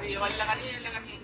ये वाली लगा दी लगा दी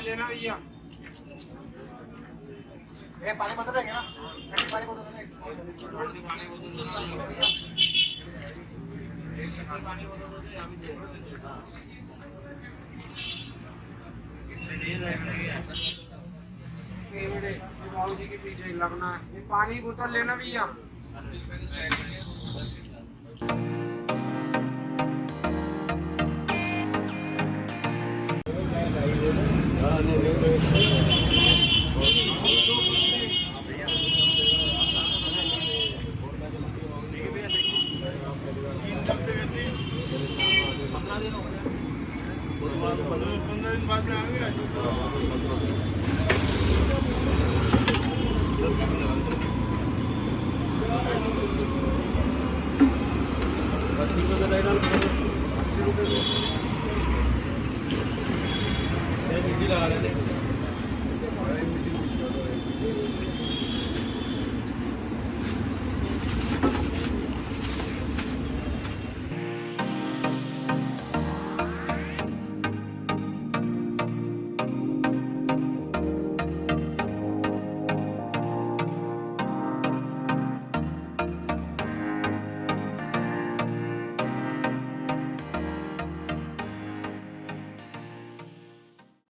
लेना भैया ये पानी बोतल देंगे ना पानी बोतल देंगे पानी बोतल पानी बोतल दे अभी दे ये बाबू जी के पीछे लगना है ये पानी बोतल लेना भैया